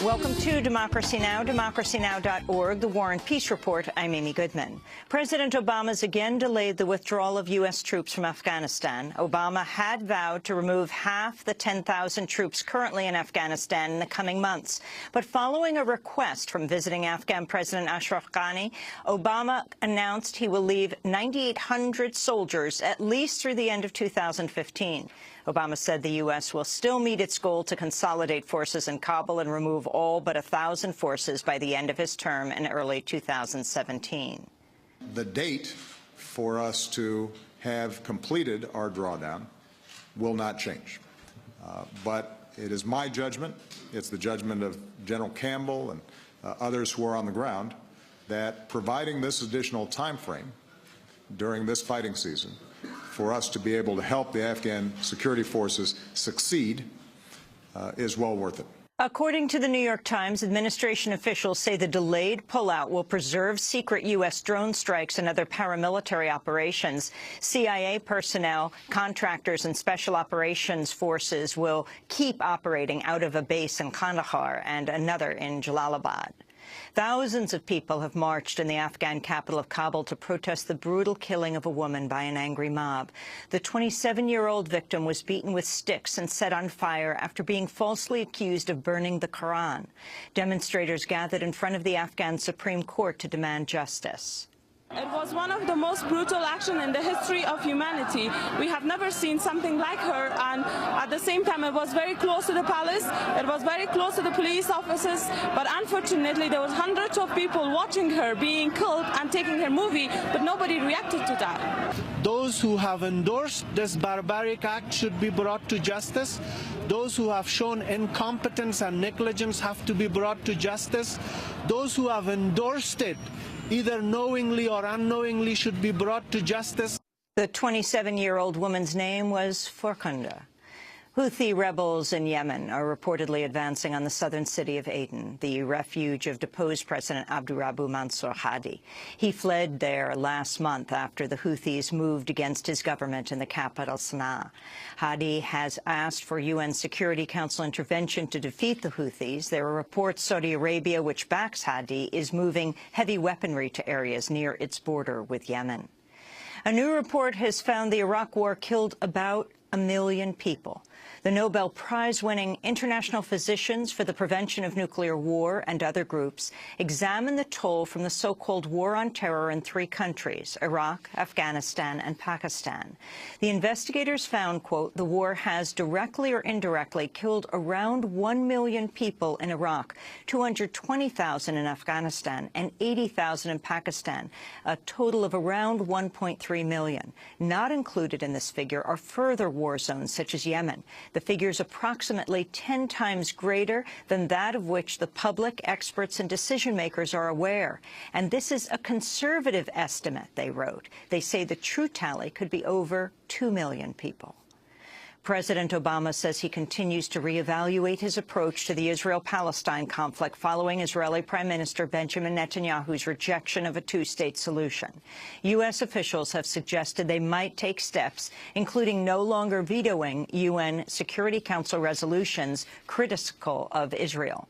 Welcome to Democracy Now!, democracynow.org, the War and Peace Report. I'm Amy Goodman. President Obama's again delayed the withdrawal of U.S. troops from Afghanistan. Obama had vowed to remove half the 10,000 troops currently in Afghanistan in the coming months. But following a request from visiting Afghan President Ashraf Ghani, Obama announced he will leave 9,800 soldiers at least through the end of 2015. Obama said the U.S. will still meet its goal to consolidate forces in Kabul and remove all but 1,000 forces by the end of his term in early 2017. The date for us to have completed our drawdown will not change. But it is my judgment, it's the judgment of General Campbell and others who are on the ground, that providing this additional time frame during this fighting season for us to be able to help the Afghan security forces succeed is well worth it. According to the New York Times, administration officials say the delayed pullout will preserve secret U.S. drone strikes and other paramilitary operations. CIA personnel, contractors, and special operations forces will keep operating out of a base in Kandahar and another in Jalalabad. Thousands of people have marched in the Afghan capital of Kabul to protest the brutal killing of a woman by an angry mob. The 27-year-old victim was beaten with sticks and set on fire after being falsely accused of burning the Quran. Demonstrators gathered in front of the Afghan Supreme Court to demand justice. It was one of the most brutal actions in the history of humanity. We have never seen something like her, and at the same time it was very close to the palace, it was very close to the police officers, but unfortunately there was hundreds of people watching her being killed and taking her movie, but nobody reacted to that. Those who have endorsed this barbaric act should be brought to justice. Those who have shown incompetence and negligence have to be brought to justice. Those who have endorsed it, either knowingly or unknowingly, should be brought to justice. The 27-year-old woman's name was Farkhunda. Houthi rebels in Yemen are reportedly advancing on the southern city of Aden, the refuge of deposed President Abdurabu Mansour Hadi. He fled there last month after the Houthis moved against his government in the capital, Sana'a. Hadi has asked for UN Security Council intervention to defeat the Houthis. There are reports Saudi Arabia, which backs Hadi, is moving heavy weaponry to areas near its border with Yemen. A new report has found the Iraq War killed about 1 million people. The Nobel Prize-winning International Physicians for the Prevention of Nuclear War and other groups examine the toll from the so-called war on terror in 3 countries, Iraq, Afghanistan, and Pakistan. The investigators found, quote, the war has directly or indirectly killed around 1 million people in Iraq, 220,000 in Afghanistan, and 80,000 in Pakistan, a total of around 1.3 million. Not included in this figure are further war zones such as Yemen. The figure is approximately 10 times greater than that of which the public, experts, and decision-makers are aware. And this is a conservative estimate, they wrote. They say the true tally could be over 2 million people. President Obama says he continues to reevaluate his approach to the Israel-Palestine conflict following Israeli Prime Minister Benjamin Netanyahu's rejection of a 2-state solution. U.S. officials have suggested they might take steps, including no longer vetoing UN Security Council resolutions critical of Israel.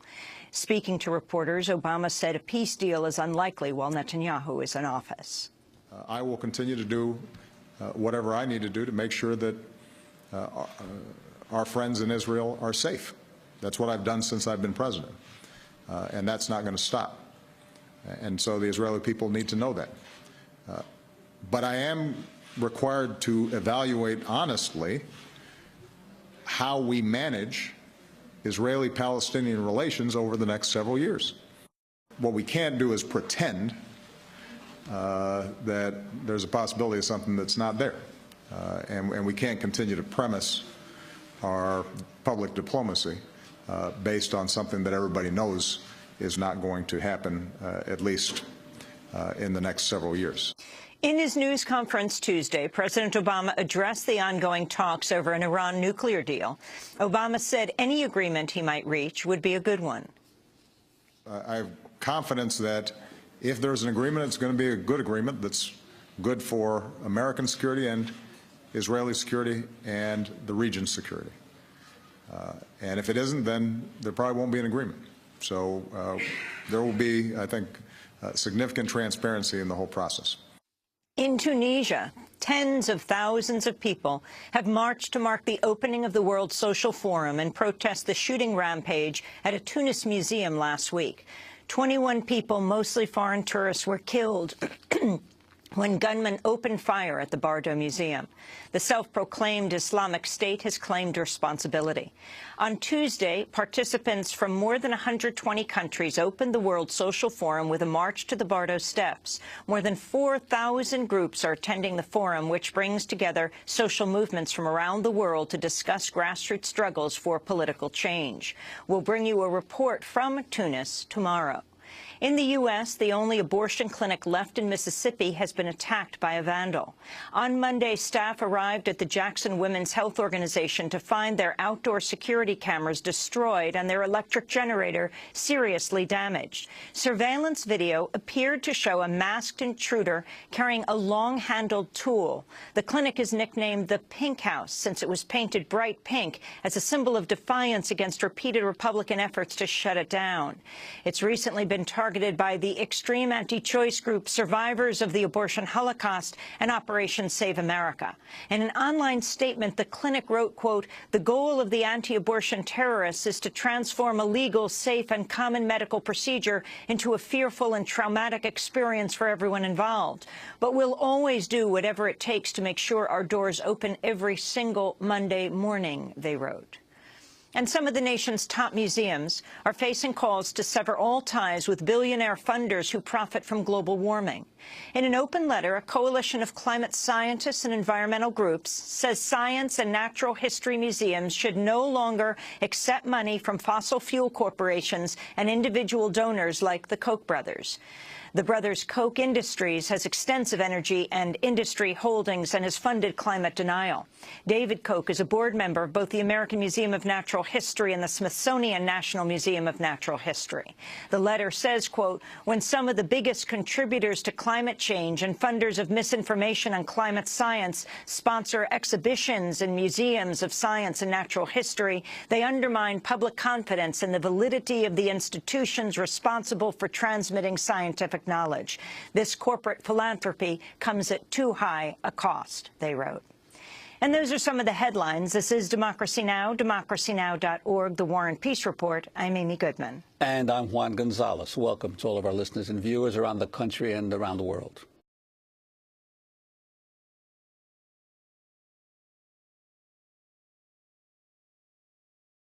Speaking to reporters, Obama said a peace deal is unlikely while Netanyahu is in office. I will continue to do whatever I need to do to make sure that our friends in Israel are safe. That's what I've done since I've been president, and that's not going to stop. And so the Israeli people need to know that. But I am required to evaluate honestly how we manage Israeli-Palestinian relations over the next several years. What we can't do is pretend that there's a possibility of something that's not there. And we can't continue to premise our public diplomacy based on something that everybody knows is not going to happen, at least in the next several years. In his news conference Tuesday, President Obama addressed the ongoing talks over an Iran nuclear deal. Obama said any agreement he might reach would be a good one. I have confidence that if there's an agreement, it's going to be a good agreement that's good for American security and Israeli security and the region's security. And if it isn't, then there probably won't be an agreement. So there will be, I think, significant transparency in the whole process. In Tunisia, tens of thousands of people have marched to mark the opening of the World Social Forum and protest the shooting rampage at a Tunis museum last week. 21 people, mostly foreign tourists, were killed when gunmen opened fire at the Bardo Museum. The self-proclaimed Islamic State has claimed responsibility. On Tuesday, participants from more than 120 countries opened the World Social Forum with a march to the Bardo Steps. More than 4,000 groups are attending the forum, which brings together social movements from around the world to discuss grassroots struggles for political change. We'll bring you a report from Tunis tomorrow. In the U.S., the only abortion clinic left in Mississippi has been attacked by a vandal. On Monday, staff arrived at the Jackson Women's Health Organization to find their outdoor security cameras destroyed and their electric generator seriously damaged. Surveillance video appeared to show a masked intruder carrying a long-handled tool. The clinic is nicknamed the Pink House since it was painted bright pink as a symbol of defiance against repeated Republican efforts to shut it down. It's recently been targeted by the extreme anti-choice group Survivors of the Abortion Holocaust and Operation Save America. In an online statement, the clinic wrote, quote, "The goal of the anti-abortion terrorists is to transform a legal, safe, and common medical procedure into a fearful and traumatic experience for everyone involved. But we'll always do whatever it takes to make sure our doors open every single Monday morning," they wrote. And some of the nation's top museums are facing calls to sever all ties with billionaire funders who profit from global warming. In an open letter, a coalition of climate scientists and environmental groups says science and natural history museums should no longer accept money from fossil fuel corporations and individual donors like the Koch brothers. The brothers' Koch Industries has extensive energy and industry holdings and has funded climate denial. David Koch is a board member of both the American Museum of Natural History and the Smithsonian National Museum of Natural History. The letter says, quote, "When some of the biggest contributors to climate change and funders of misinformation on climate science sponsor exhibitions in museums of science and natural history, they undermine public confidence in the validity of the institutions responsible for transmitting scientific knowledge. This corporate philanthropy comes at too high a cost," they wrote. And those are some of the headlines. This is Democracy Now!, democracynow.org, The War and Peace Report. I'm Amy Goodman. And I'm Juan Gonzalez. Welcome to all of our listeners and viewers around the country and around the world.